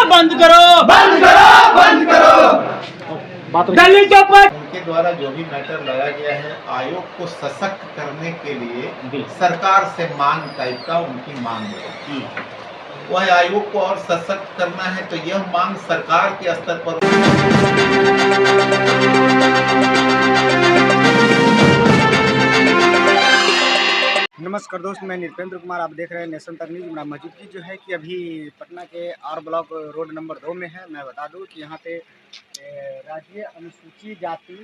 बंद करो, बंद करो, बंद करो। दलितों पर उनके द्वारा जो भी मैटर लाया गया है, आयोग को सशक्त करने के लिए सरकार से मांग टाइप का उनकी मांग है। वह आयोग को और सशक्त करना है, तो यह मांग सरकार के स्तर पर। नमस्कार दोस्त, मैं निरपेंद्र कुमार, आप देख रहे हैं नेशन तक न्यूज। मेरा मौजूदगी जो है कि अभी पटना के आर ब्लॉक रोड नंबर 2 में है। मैं बता दूं कि यहाँ पे राज्य अनुसूचित जाति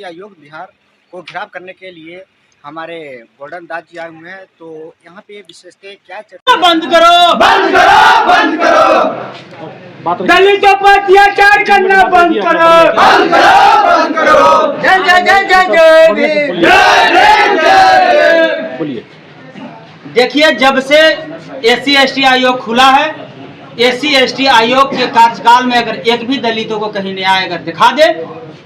आयोग बिहार को घिराव करने के लिए हमारे गोल्डन दास जी आए हुए हैं। तो यहाँ पे विशेषतः क्या बंद करो, बंद करो, बंद करो। दलितों पर अत्याचार करना बंद करो, बंद करो, बंद करो। जय जय जय जय जय भीम, जय भीम, जय। बोलिए। देखिए, जब से SC/ST आयोग खुला है, SC/ST आयोग के कार्यकाल में अगर एक भी दलितों को कहीं न्याय अगर दिखा दे,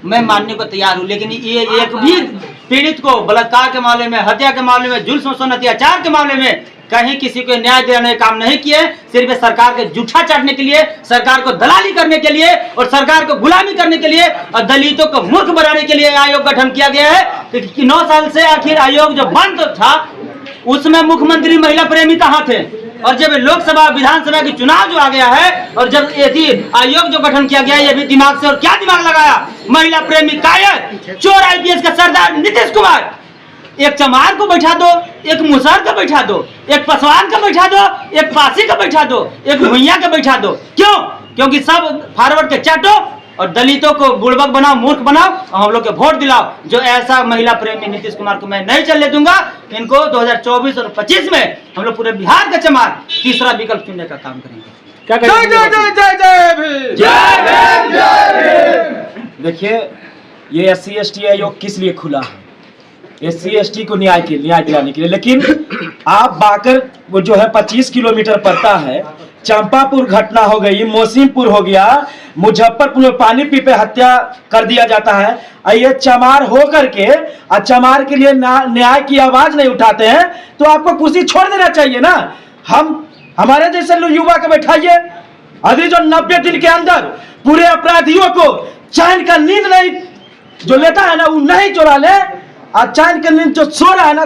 मैं मानने को तैयार हूँ। लेकिन ये एक भी पीड़ित को बलात्कार के मामले में, हत्या के मामले में, जुल्म शोषण अत्याचार के मामले में कहीं किसी को न्याय देने का काम नहीं किए। सिर्फ सरकार के जूठा चाटने के लिए, सरकार को दलाली करने के लिए और सरकार को गुलामी करने के लिए और दलितों को मूर्ख बनाने के लिए आयोग गठन किया गया है। 9 साल से आखिर आयोग जो बंद था, उसमें मुख्यमंत्री महिला प्रेमी कहाँ थे? और जब लोकसभा विधानसभा की चुनाव जो आ गया है और जब आयोग जो गठन किया गया है, ये भी दिमाग से, और क्या दिमाग लगाया? महिला प्रेमी कायर चोर IPS का सरदार नीतीश कुमार। एक चमार को बैठा दो, एक मुसहर को बैठा दो, एक पासवान को बैठा दो, एक पासी को बैठा दो, एक भुइया को बैठा दो। क्यों? क्योंकि सब फॉरवर्ड के चाटो और दलितों को बुड़बक बनाओ, मूर्ख बनाओ और हम लोग के वोट दिलाओ। जो ऐसा महिला प्रेमी नीतीश कुमार को मैं नहीं चलने दूंगा। इनको 2024 और 25 में हम लोग पूरे बिहार का चमार तीसरा विकल्प चुनने का काम करेंगे। क्या करेंगे? जय जय जय जय भीम, जय भीम, जय भीम। देखिए, ये SC/ST आयोग किस लिए खुला है? SC/ST को न्याय दिलाने के लिए। लेकिन आप बाकर वो जो है 25 किलोमीटर पड़ता है, चंपापुर घटना हो गई, मोसिमपुर हो गया, मुजफ्फरपुर में पानी पी पे हत्या कर दिया जाता है। ये चमार हो करके चमार के लिए न्याय की आवाज नहीं उठाते हैं, तो आपको कुर्सी छोड़ देना चाहिए ना। हमारे जैसे युवा को बैठाइए। अभी जो 90 दिन के अंदर पूरे अपराधियों को चैन का नींद नहीं जो लेता है ना, वो नहीं चुरा ले, और चैन का नींद जो सो रहा है ना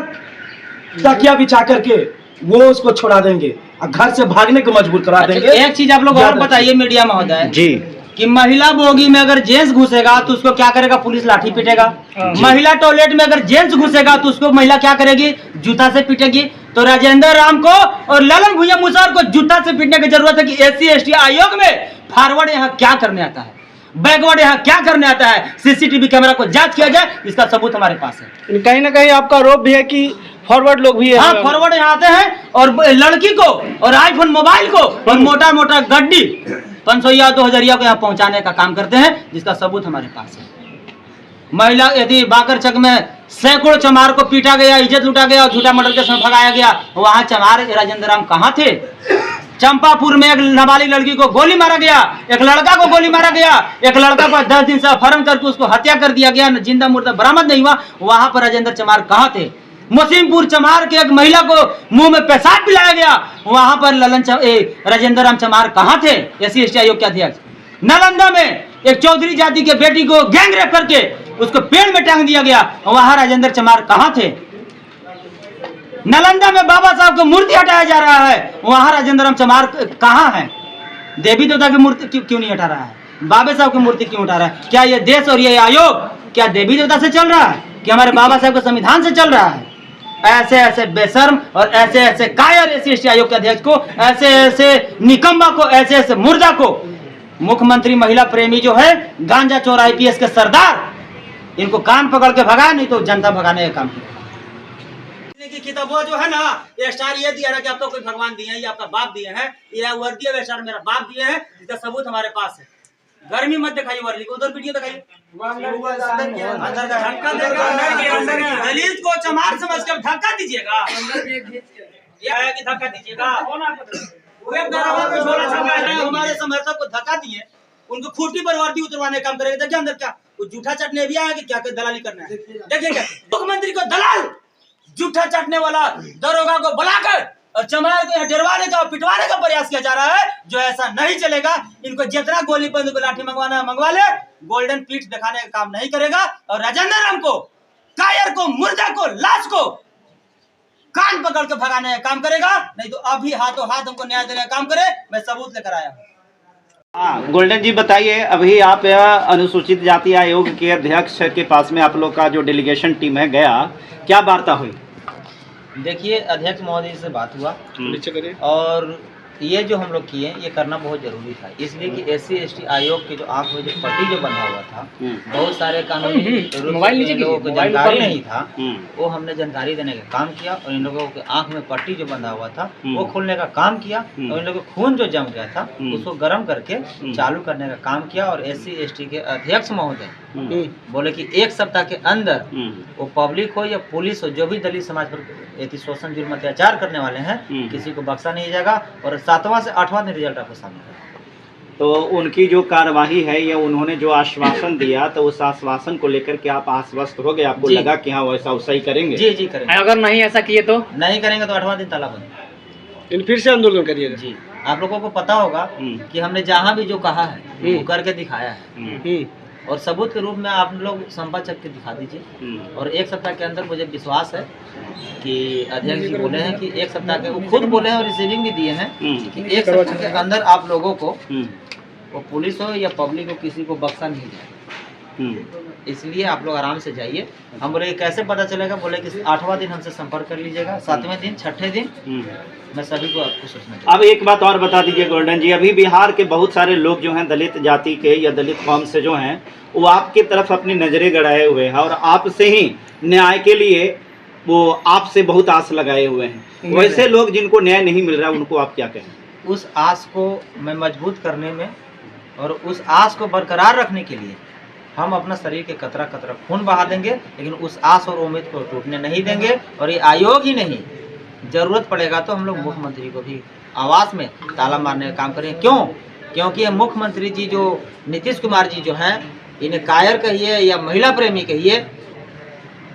तकिया बिछा करके, वो उसको छोड़ा देंगे और घर से भागने को मजबूर करा देंगे। एक चीज आप लोग और बताइए मीडिया महोदय जी, कि महिला बोगी में अगर जेंट्स घुसेगा तो उसको क्या करेगा? पुलिस लाठी पीटेगा। महिला टॉयलेट में अगर जेंट्स घुसेगा तो उसको महिला क्या करेगी? जूता से पीटेगी। तो राजेंद्र राम को और ललन भुइया मुसहर को जूता से पीटने की जरूरत है कि SC/ST आयोग में फॉरवर्ड यहाँ क्या करने आता है, बैकवर्ड यहाँ क्या करने आता है? CCTV कैमरा को जांच किया जाए, इसका सबूत हमारे पास है। कहीं ना कहीं आपका आरोप भी है कि फॉरवर्ड लोग भी है। हाँ, फॉरवर्ड यहाँ आते हैं और लड़की को और आईफोन मोबाइल को और मोटा मोटा गड्डी 500 2000 को यहाँ पहुंचाने का काम करते हैं, जिसका सबूत हमारे पास है। महिला यदि बाकरचक में सैकड़ों चमार को पीटा गया, इज्जत लूटा गया और झूठा मर्डर के समय भगाया गया, वहां चमार राजेंद्र राम कहाँ थे? चंपापुर में एक नाबालिग लड़की को गोली मारा गया, एक लड़का को गोली मारा गया, एक लड़का को 10 दिन से अपहरण करके उसको हत्या कर दिया गया, जिंदा मुर्दा बरामद नहीं हुआ। वहां पर राजेंद्र चमार कहाँ थे? मोसिमपुर चमार के एक महिला को मुंह में पेशाब पिलाया गया, वहां पर राजेंद्र राम चमार कहाँ थे? SC/ST आयोग के अध्यक्ष। नालंदा में एक चौधरी जाति के बेटी को गैंग रेप करके उसको पेड़ में टांग दिया गया, वहां राजेंद्र चमार कहाँ थे? नालंदा में बाबा साहब की मूर्ति हटाया जा रहा है, वहां राजेंद्र राम चमार कहाँ है? देवी देवता की मूर्ति क्यों नहीं हटा रहा है? बाबा साहब की मूर्ति क्यों हटा रहा है? क्या ये देश और ये आयोग क्या देवी देवता से चल रहा है कि हमारे बाबा साहब के संविधान से चल रहा है? ऐसे ऐसे बेशर्म और ऐसे ऐसे कायर SC/ST आयोग के अध्यक्ष को, ऐसे ऐसे निकम्मा को, ऐसे ऐसे मुर्दा को मुख्यमंत्री महिला प्रेमी जो है, गांजा चोर IPS के सरदार, इनको कान पकड़ के भगा, नहीं तो जनता भगाने का काम किया। की किताबों जो है ना, ये स्टार ये दिया ना कि आपको कोई भगवान दिए हैं, ये आपका बाप दिए हैं, ये वर्दीय स्टार मेरा बाप दिए हैं, इसका सबूत हमारे पास है। गर्मी मत दिखाइए वर्दी को, उधर वीडियो दिखाइए। दलित को चमार समझ कर धक्का दीजिएगा, कि धक्का दीजिएगा। हमारे समर्थक को धक्का दिए, उनको खूंटी पर वर्दी उतरवाने का काम करेंगे। देखिए अंदर क्या वो जूठा चाटने भी आया कि क्या दलाली करना है? देखिए क्या मुख्यमंत्री को दलाल, जूठा चाटने वाला दरोगा को बुलाकर और चमार को यहाँ डरवाने का पिटवाने का प्रयास किया जा रहा है, जो ऐसा नहीं चलेगा। इनको जितना गोली बंदूक लाठी मंगवाना है मंगवा ले, गोल्डन पीठ दिखाने का काम नहीं करेगा। और राजेंद्र राम को, कायर को, मुर्दा को, लाश को कान पकड़ के भगाने का काम करेगा, नहीं तो अभी हाथों हाथ हमको न्याय देने का काम करे। मैं सबूत लेकर आया हूँ। हाँ, गोल्डन जी बताइए, अभी आप अनुसूचित जाति आयोग के अध्यक्ष के पास में आप लोग का जो डेलीगेशन टीम है गया, क्या वार्ता हुई? देखिए, अध्यक्ष महोदय से बात हुआ और ये जो हम लोग किए ये करना बहुत जरूरी था, इसलिए कि SC ST आयोग के जो आंख में जो पट्टी जो बंधा हुआ था, बहुत सारे कानूनी लोगों को जानकारी नहीं था, वो हमने जानकारी देने का काम किया और इन लोगों के आंख में पट्टी जो बंधा हुआ था वो खोलने का काम किया और इन लोगों को खून जो जम गया था उसको गर्म करके चालू करने का काम किया। और SC ST के अध्यक्ष महोदय बोले कि 1 सप्ताह के अंदर वो पब्लिक हो या पुलिस हो, जो भी दलित समाज पर शोषण जुल्म अत्याचार करने वाले हैं, किसी को बख्शा नहीं जाएगा और 7वां से 8वां दिन रिजल्ट आपको सामने आएगा। तो उनकी जो कार्यवाही है या उन्होंने जो आश्वासन दिया, तो उस आश्वासन को लेकर के आप आश्वस्त हो गए? आपको लगा कि हाँ वैसा सही करेंगे? जी जी करेंगे। अगर नहीं ऐसा किए तो नहीं करेंगे तो 8वां दिन ताला बंद। फिर से आंदोलन करिएगा? जी, आप लोगों को पता होगा कि हमने जहाँ भी जो कहा है वो करके दिखाया है और सबूत के रूप में आप लोग संपा चक के दिखा दीजिए। और 1 सप्ताह के अंदर मुझे विश्वास है कि अध्यक्ष जी बोले हैं कि 1 सप्ताह के, वो खुद बोले हैं और रिसीविंग भी दिए हैं कि 1 सप्ताह के अंदर आप लोगों को, वो पुलिस हो या पब्लिक हो, किसी को बख्शा नहीं जाएगा। इसलिए आप लोग आराम से जाइए। हम बोले कैसे पता चलेगा? बोले कि 8वां दिन हमसे संपर्क कर लीजिएगा, 7वें दिन, 6ठे दिन मैं सभी को आपको सूचना दूंगा। अब एक बात और बता दीजिए गोल्डन जी, अभी बिहार के बहुत सारे लोग जो हैं दलित जाति के या दलित कौम से जो हैं, वो आपकी तरफ अपनी नजरें गड़ाए हुए हैं और आपसे ही न्याय के लिए वो आपसे बहुत आस लगाए हुए हैं। वैसे लोग जिनको न्याय नहीं मिल रहा, उनको आप क्या कहें? उस आस को मैं मजबूत करने में और उस आस को बरकरार रखने के लिए हम अपना शरीर के कतरा कतरा खून बहा देंगे, लेकिन उस आस और उम्मीद को टूटने नहीं देंगे। और ये आयोग ही नहीं, जरूरत पड़ेगा तो हम लोग मुख्यमंत्री को भी आवास में ताला मारने का काम करें। क्यों? क्योंकि ये मुख्यमंत्री जी जो नीतीश कुमार जी जो हैं, इन्हें कायर कहिए या महिला प्रेमी कहिए,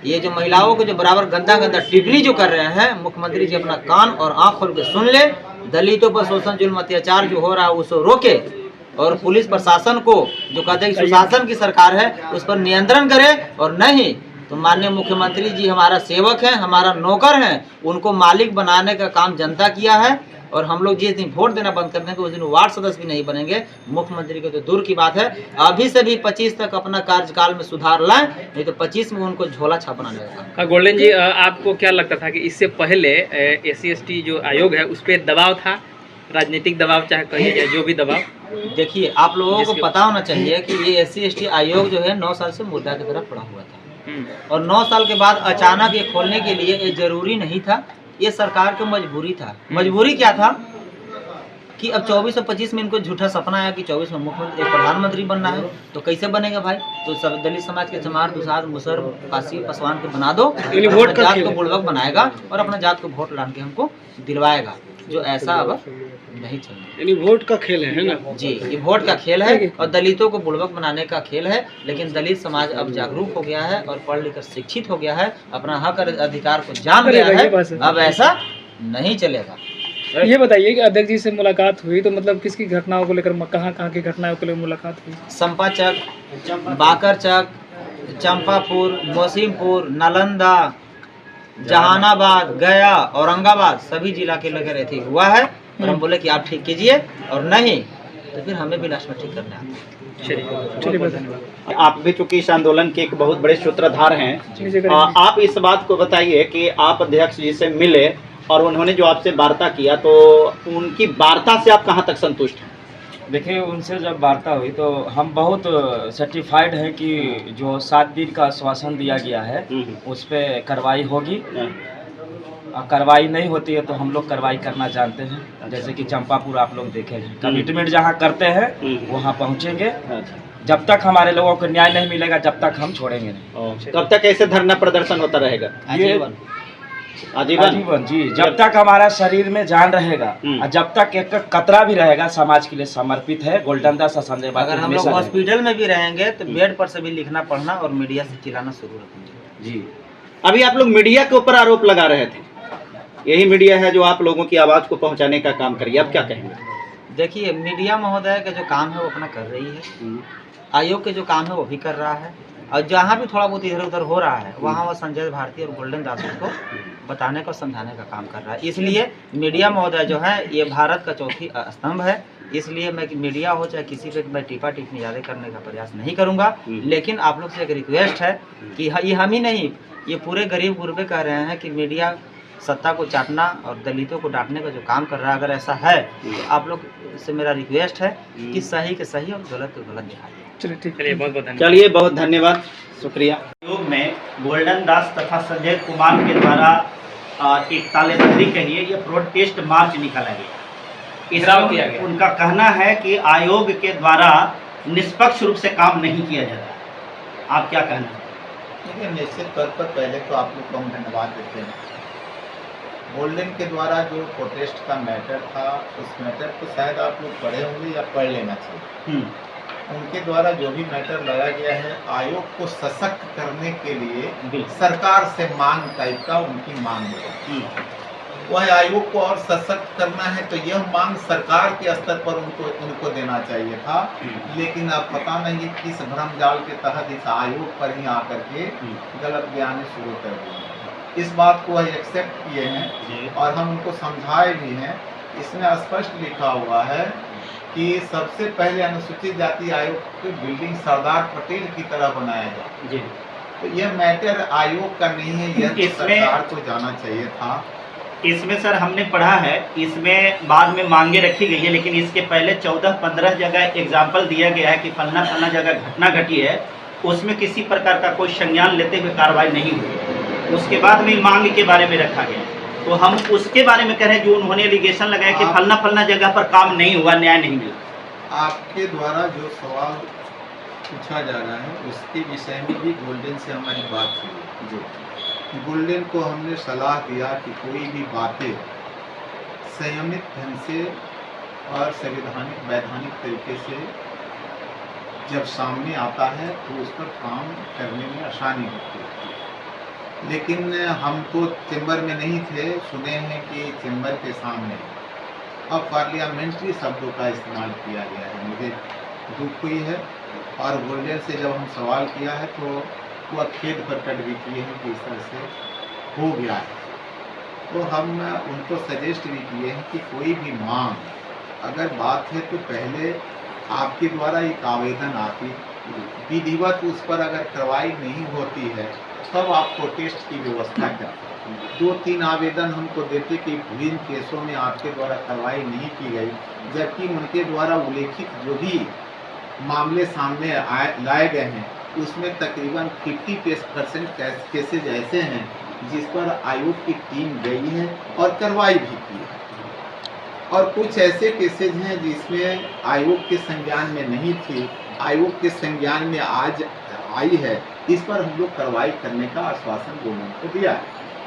ये जो महिलाओं को जो बराबर गंदा गंदा टिप्पणी जो कर रहे हैं, मुख्यमंत्री जी अपना कान और आँख खोल के सुन ले। दलितों पर शोषण जुल्म अत्याचार जो हो रहा है उसको रोके और पुलिस प्रशासन को जो कहते हैं कि सुशासन की सरकार है उस पर नियंत्रण करे। और नहीं तो माननीय मुख्यमंत्री जी हमारा सेवक हैं, हमारा नौकर हैं, उनको मालिक बनाने का काम जनता किया है। और हम लोग जिस दिन वोट देना बंद कर देंगे उस दिन वार्ड सदस्य भी नहीं बनेंगे। मुख्यमंत्री को तो दूर की बात है, अभी से भी 25 तक अपना कार्यकाल में सुधार लाएं, नहीं तो 25 में उनको झोला छापना लगेगा। गोल्डन जी, आपको क्या लगता था कि इससे पहले SC ST जो आयोग है उस पर दबाव था, राजनीतिक दबाव चाहे कहिए जाए, जो भी दबाव? देखिए, आप लोगों को पता होना चाहिए कि ये SC ST आयोग जो है 9 साल से मुद्दा की तरफ पड़ा हुआ था और 9 साल के बाद अचानक ये खोलने के लिए ये जरूरी नहीं था, ये सरकार की मजबूरी था। मजबूरी क्या था कि अब 24 और 25 में इनको झूठा सपना आया कि 24 में मुख्यमंत्री प्रधानमंत्री बनना है। तो कैसे बनेगा भाई? तो सब दलित समाज के चमार, दुसाद, मुसर, काशी, पासवान को बना दो, वोट जात को बुड़बक बनाएगा और अपना जात को वोट लान के हमको दिलवाएगा, जो ऐसा अब नहीं चलेगा। यानी वोट का खेल है ना? जी, ये वोट का खेल है और दलितों को बुड़बक बनाने का खेल है। लेकिन दलित समाज अब जागरूक हो गया है और पढ़ लिख कर शिक्षित हो गया है, अपना हक और अधिकार को जान गया है। अब ऐसा नहीं चलेगा। ये बताइए कि अध्यक्ष जी से मुलाकात हुई तो मतलब किसकी घटनाओं को लेकर, कहाँ कहाँ की घटनाओं को लेकर मुलाकात हुई? संपाचक, बाकरचक, चंपापुर, मोसिमपुर, नालंदा, जहानाबाद, गया, औरंगाबाद सभी जिला के लगे रहते हुआ है। और हम बोले कि आप ठीक कीजिए और नहीं तो फिर हमें भी लास्ट में ठीक करने आते। आप भी चूंकि इस आंदोलन के एक बहुत बड़े सूत्रधार हैं, आप इस बात को बताइए कि आप अध्यक्ष जी से मिले और उन्होंने जो आपसे वार्ता किया, तो उनकी वार्ता से आप कहाँ तक संतुष्ट हैं? देखिए, उनसे जब वार्ता हुई तो हम बहुत सर्टिफाइड हैं कि जो 7 दिन का आश्वासन दिया गया है उस पर कार्रवाई होगी। कार्रवाई नहीं होती है तो हम लोग कार्रवाई करना जानते हैं। जैसे कि चंपापुर आप लोग देखे हैं, कमिटमेंट जहाँ करते हैं वहाँ पहुँचेंगे। जब तक हमारे लोगों को न्याय नहीं मिलेगा तब तक हम छोड़ेंगे नहीं। कब तक ऐसे धरना प्रदर्शन होता रहेगा? आजीवन जी, जब तक हमारा शरीर में जान रहेगा और जब तक एक कतरा भी रहेगा, समाज के लिए समर्पित है। गोल्डन दास संजय, अगर हम लोग हॉस्पिटल में भी रहेंगे तो बेड पर से भी लिखना पढ़ना और मीडिया से चिल्लाना शुरू रखेंगे। जी, अभी आप लोग मीडिया के ऊपर आरोप लगा रहे थे, यही मीडिया है जो आप लोगों की आवाज़ को पहुंचाने का काम करिए। आप क्या कहेंगे? देखिए, मीडिया महोदय का जो काम है वो अपना कर रही है, आयोग के जो काम है वो भी कर रहा है, और जहाँ भी थोड़ा बहुत इधर उधर हो रहा है वहाँ वो संजय भारती और गोल्डन दास को बताने का, समझाने का काम कर रहा है। इसलिए मीडिया महोदय जो है ये भारत का चौथी स्तंभ है। इसलिए मैं मीडिया हो चाहे किसी पे मैं टीपा टिप्पणी ज़्यादा करने का प्रयास नहीं करूँगा। लेकिन आप लोग से एक रिक्वेस्ट है कि ये हम ही नहीं, ये पूरे गरीब गुरबे कह रहे हैं कि मीडिया सत्ता को चाटना और दलितों को डांटने का जो काम कर रहा है, अगर ऐसा है तो आप लोग से मेरा रिक्वेस्ट है कि सही के सही और गलत के गलत दिखाइए। चलिए बहुत बहुत धन्यवाद। चलिए बहुत धन्यवाद, शुक्रिया। आयोग में गोल्डन दास तथा संजय कुमार के द्वारा एक तालेबंदी कहिए या प्रोटेस्ट मार्च निकाला गया। इसमें उनका कहना है कि आयोग के द्वारा निष्पक्ष रूप से काम नहीं किया जा रहा। आप क्या कहना है? देखिए, निश्चित तौर पर पहले तो आप लोग को हम धन्यवाद देते हैं। गोल्डन के द्वारा जो प्रोटेस्ट का मैटर था, उस मैटर को शायद आप लोग पढ़े होंगे या पढ़ लेना चाहिए। उनके द्वारा जो भी मैटर लाया गया है, आयोग को सशक्त करने के लिए सरकार से मांग टाइप का उनकी मांग है। वह आयोग को और सशक्त करना है तो यह मांग सरकार के स्तर पर उनको देना चाहिए था। लेकिन अब पता नहीं किस भ्रमजाल के तहत इस आयोग पर ही आकर के गलत बयानी शुरू कर दी। इस बात को वह एक्सेप्ट किए हैं और हम उनको समझाए भी हैं। इसमें स्पष्ट लिखा हुआ है कि सबसे पहले अनुसूचित जाति आयोग की बिल्डिंग सरदार पटेल की तरह बनाया जाए। तो यह मैटर आयोग का नहीं है, यह सरकार को जाना चाहिए था। इसमें सर हमने पढ़ा है, इसमें बाद में मांगे रखी गई है, लेकिन इसके पहले 14-15 जगह एग्जाम्पल दिया गया है कि फलना फलना जगह घटना घटी है, उसमें किसी प्रकार का कोई संज्ञान लेते हुए कार्रवाई नहीं हुई। उसके बाद में मांग के बारे में रखा गया, तो हम उसके बारे में कह रहे हैं जो उन्होंने एलिगेशन लगाया कि फलना फलना जगह पर काम नहीं हुआ, न्याय नहीं मिला। आपके द्वारा जो सवाल पूछा जा रहा है उसके विषय में भी गोल्डन से हमारी बात हुई। जो गोल्डन को हमने सलाह दिया कि कोई भी बातें संयमित ढंग से और संवैधानिक वैधानिक तरीके से जब सामने आता है तो उस पर काम करने में आसानी होती है। लेकिन हम तो चैम्बर में नहीं थे, सुने हैं कि चैम्बर के सामने अब पार्लियामेंट्री शब्दों का इस्तेमाल किया गया है। मुझे दुख हुई है और गोल्डन से जब हम सवाल किया है तो वह खेद प्रकट भी किए हैं कि इस तरह से हो गया है। तो हम उनको सजेस्ट भी किए हैं कि कोई भी मांग अगर बात है तो पहले आपके द्वारा एक आवेदन आती, विधिवत उस पर अगर कार्रवाई नहीं होती है तब आप प्रोटेस्ट की व्यवस्था करते। 2-3 आवेदन हमको देते कि विभिन्न केसों में आपके द्वारा कार्रवाई नहीं की गई, जबकि उनके द्वारा उल्लेखित जो भी मामले सामने लाए गए हैं उसमें तकरीबन 50% केसेज ऐसे हैं जिस पर आयोग की टीम गई है और कार्रवाई भी की है, और कुछ ऐसे केसेज हैं जिसमें आयोग के संज्ञान में नहीं थी, आयोग के संज्ञान में आज आई है। इस पर हम लोग कार्रवाई करने का आश्वासन गवर्नमेंट को दिया है।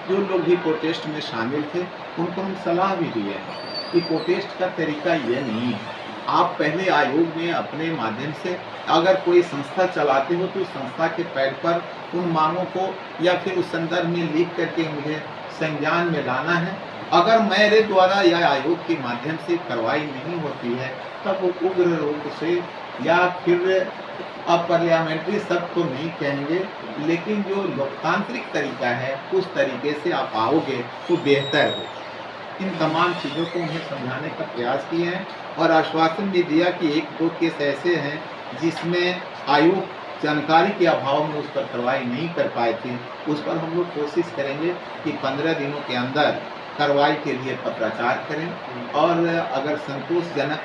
जो लोग भी प्रोटेस्ट में शामिल थे उनको हम सलाह भी दिए हैं कि प्रोटेस्ट का तरीका ये नहीं है। आप पहले आयोग में अपने माध्यम से अगर कोई संस्था चलाते हो तो उस संस्था के पैड पर उन मांगों को या फिर उस संदर्भ में लिख करके मुझे संज्ञान में लाना है। अगर मेरे द्वारा या आयोग के माध्यम से कार्रवाई नहीं होती है तब वो उग्र रूप से या फिर अपार्लियामेंट्री शब्द तो नहीं कहेंगे, लेकिन जो लोकतांत्रिक तरीका है उस तरीके से आप आओगे तो बेहतर हो। इन तमाम चीज़ों को उन्हें समझाने का प्रयास किए हैं और आश्वासन भी दिया कि 1-2 केस ऐसे हैं जिसमें आयोग जानकारी के अभाव में उस पर कार्रवाई नहीं कर पाए थे। उस पर हम लोग कोशिश करेंगे कि 15 दिनों के अंदर कार्रवाई के लिए पत्राचार करें, और अगर संतोषजनक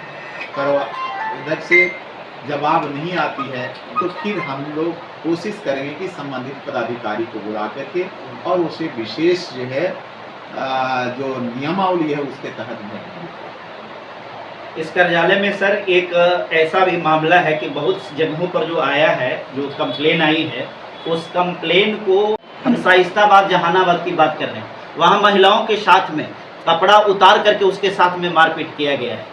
इधर से जवाब नहीं आती है तो फिर हम लोग कोशिश करेंगे कि संबंधित पदाधिकारी को बुला करके और उसे विशेष जो है जो नियमावली है उसके तहत इस कार्यालय में सर एक ऐसा भी मामला है कि बहुत जगहों पर जो आया है, जो कंप्लेन आई है, उस कंप्लेन को हम शाइस्ताबाद जहानाबाद की बात कर रहे हैं। वहाँ महिलाओं के साथ में कपड़ा उतार करके उसके साथ में मारपीट किया गया है।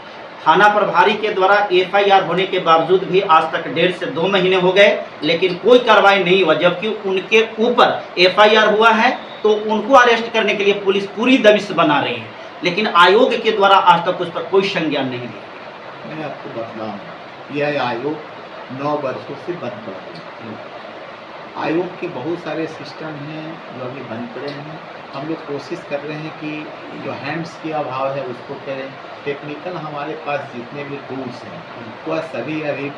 थाना प्रभारी के द्वारा एफआईआर होने के बावजूद भी आज तक 1.5 से 2 महीने हो गए, लेकिन कोई कार्रवाई नहीं हुआ। जबकि उनके ऊपर एफआईआर हुआ है तो उनको अरेस्ट करने के लिए पुलिस पूरी दबिश बना रही है, लेकिन आयोग के द्वारा आज तक उस पर कोई संज्ञान नहीं लिया। मैं आपको बताऊं, यह आयोग 9 वर्षों से बंद पड़ा है। आयोग के बहुत सारे सिस्टम हैं जो अभी बंद पड़े हैं। हम लोग कोशिश कर रहे हैं कि जो हैंड्स की अभाव है उसको करें। टेक्निकल हमारे पास जितने भी टूल्स हैं वह सभी अभी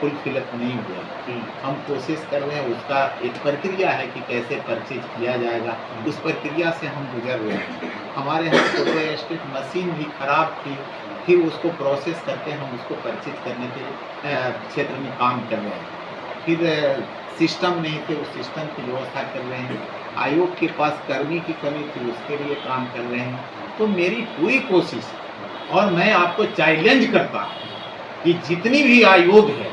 फुल फिलअप नहीं हुए। हम कोशिश कर रहे हैं, उसका एक प्रक्रिया है कि कैसे परचेज किया जाएगा, उस प्रक्रिया से हम गुजर रहे हैं। हमारे यहाँ फोटोस्टेट मशीन भी खराब थी, फिर उसको प्रोसेस करके हम उसको परचेज करने के क्षेत्र में काम कर रहे हैं। फिर सिस्टम नहीं थे, उस सिस्टम की व्यवस्था कर रहे हैं। आयोग के पास कर्मी की कमी थी, उसके लिए काम कर रहे हैं। तो मेरी पूरी कोशिश, और मैं आपको चैलेंज करता हूँ कि जितनी भी आयोग है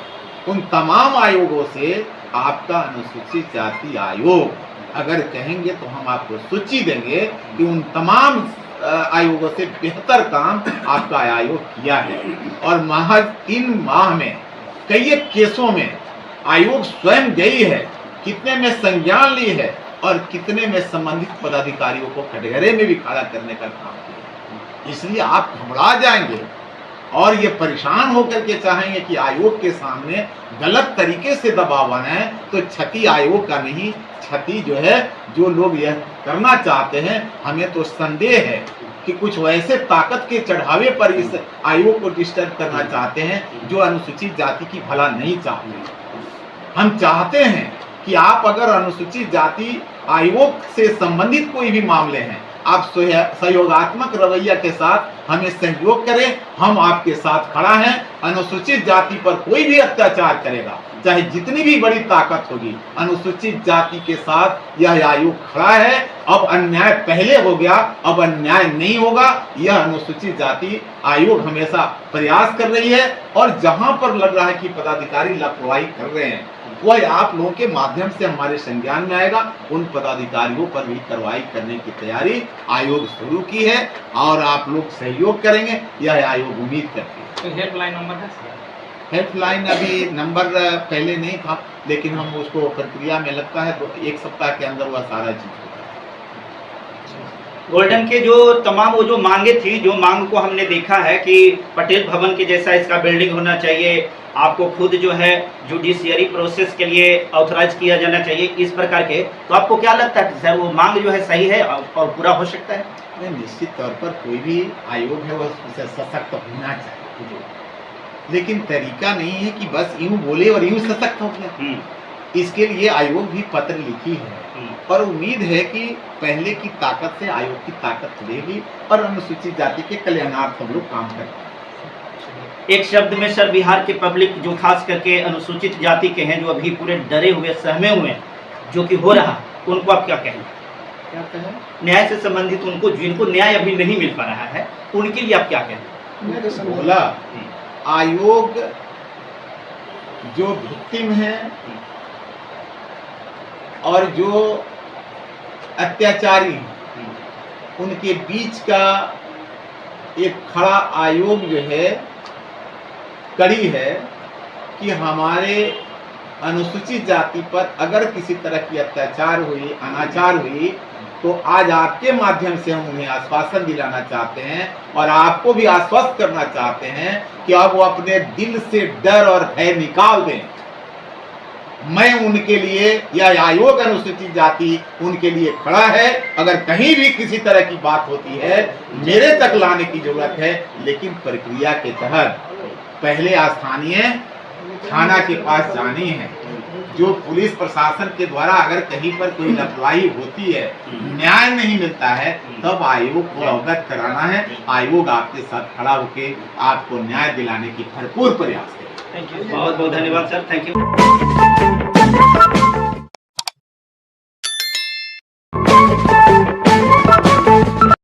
उन तमाम आयोगों से आपका अनुसूचित जाति आयोग अगर कहेंगे तो हम आपको सूची देंगे कि उन तमाम आयोगों से बेहतर काम आपका आयोग किया है। और महज 3 माह में कई केसों में आयोग स्वयं गई है, कितने में संज्ञान ली है और कितने में संबंधित पदाधिकारियों को कटघरे में भी खड़ा करने का काम किया। इसलिए आप घबरा जाएंगे और ये परेशान होकर के चाहेंगे कि आयोग के सामने गलत तरीके से दबाव बनाए, तो क्षति आयोग का नहीं, क्षति जो है जो लोग यह करना चाहते हैं। हमें तो संदेह है कि कुछ वैसे ताकत के चढ़ावे पर इस आयोग को डिस्टर्ब करना चाहते हैं जो अनुसूचित जाति की भला नहीं चाहते। हम चाहते हैं कि आप अगर अनुसूचित जाति आयोग से संबंधित कोई भी मामले हैं, आप सहयोगात्मक रवैया के साथ हमें सहयोग करें। हम आपके साथ खड़ा हैं। अनुसूचित जाति पर कोई भी अत्याचार करेगा, चाहे जितनी भी बड़ी ताकत होगी, अनुसूचित जाति के साथ यह आयोग खड़ा है। अब अन्याय पहले हो गया, अब अन्याय नहीं होगा। यह अनुसूचित जाति आयोग हमेशा प्रयास कर रही है, और जहां पर लग रहा है कि पदाधिकारी लापरवाही कर रहे हैं, वह आप लोगों के माध्यम से हमारे संज्ञान में आएगा। उन पदाधिकारियों पर भी कार्रवाई करने की तैयारी आयोग शुरू की है, और आप लोग सहयोग करेंगे, यह आयोग उम्मीद करती है। तो हेल्पलाइन नंबर है? हेल्पलाइन अभी नंबर पहले नहीं था, लेकिन हम उसको प्रक्रिया में लगता है तो 1 सप्ताह के अंदर वह सारा चीज होता है। गोल्डन के जो तमाम वो जो मांगे थी, जो मांग को हमने देखा है कि पटेल भवन के जैसा इसका बिल्डिंग होना चाहिए, आपको खुद जो है जुडिशियरी प्रोसेस के लिए ऑथराइज किया जाना चाहिए, इस प्रकार के, तो आपको क्या लगता है सर वो मांग जो है सही है और पूरा हो सकता है? नहीं, निश्चित तौर पर कोई भी आयोग है वह सशक्त होना चाहिए, लेकिन तरीका नहीं है कि बस यूं बोले और यूं सशक्त हो गया। इसके लिए आयोग भी पत्र लिखी है, और उम्मीद है कि पहले की ताकत से आयोग की ताकत बढ़ेगी और अनुसूचित जाति के कल्याणार्थ हम लोग काम करेंगे। एक शब्द में सर, बिहार के पब्लिक जो खास करके अनुसूचित जाति के हैं, जो अभी पूरे डरे हुए सहमे हुए हैं जो कि हो रहा, उनको आप क्या कहेंगे? क्या कहें? न्याय से संबंधित उनको जिनको न्याय अभी नहीं मिल पा रहा है, उनके लिए आप क्या कहेंगे? मैं तो बोला, आयोग जो विक्टिम है और जो अत्याचारी उनके बीच का एक खड़ा आयोग जो है, कड़ी है कि हमारे अनुसूचित जाति पर अगर किसी तरह की अत्याचार हुई, अनाचार हुई, तो आज आपके माध्यम से हम उन्हें आश्वासन दिलाना चाहते हैं और आपको भी आश्वस्त करना चाहते हैं कि अब वो अपने दिल से डर और भय निकाल दें। मैं उनके लिए, यह आयोग अनुसूचित जाति उनके लिए खड़ा है। अगर कहीं भी किसी तरह की बात होती है, मेरे तक लाने की जरूरत है, लेकिन प्रक्रिया के तहत पहले स्थानीय थाना के पास जानी है। जो पुलिस प्रशासन के द्वारा अगर कहीं पर कोई लापरवाही होती है, न्याय नहीं मिलता है, तब आयोग को अवगत कराना है। आयोग आपके साथ खड़ा होकर आपको न्याय दिलाने की भरपूर प्रयास करेगा। बहुत बहुत धन्यवाद सर, थैंक यू।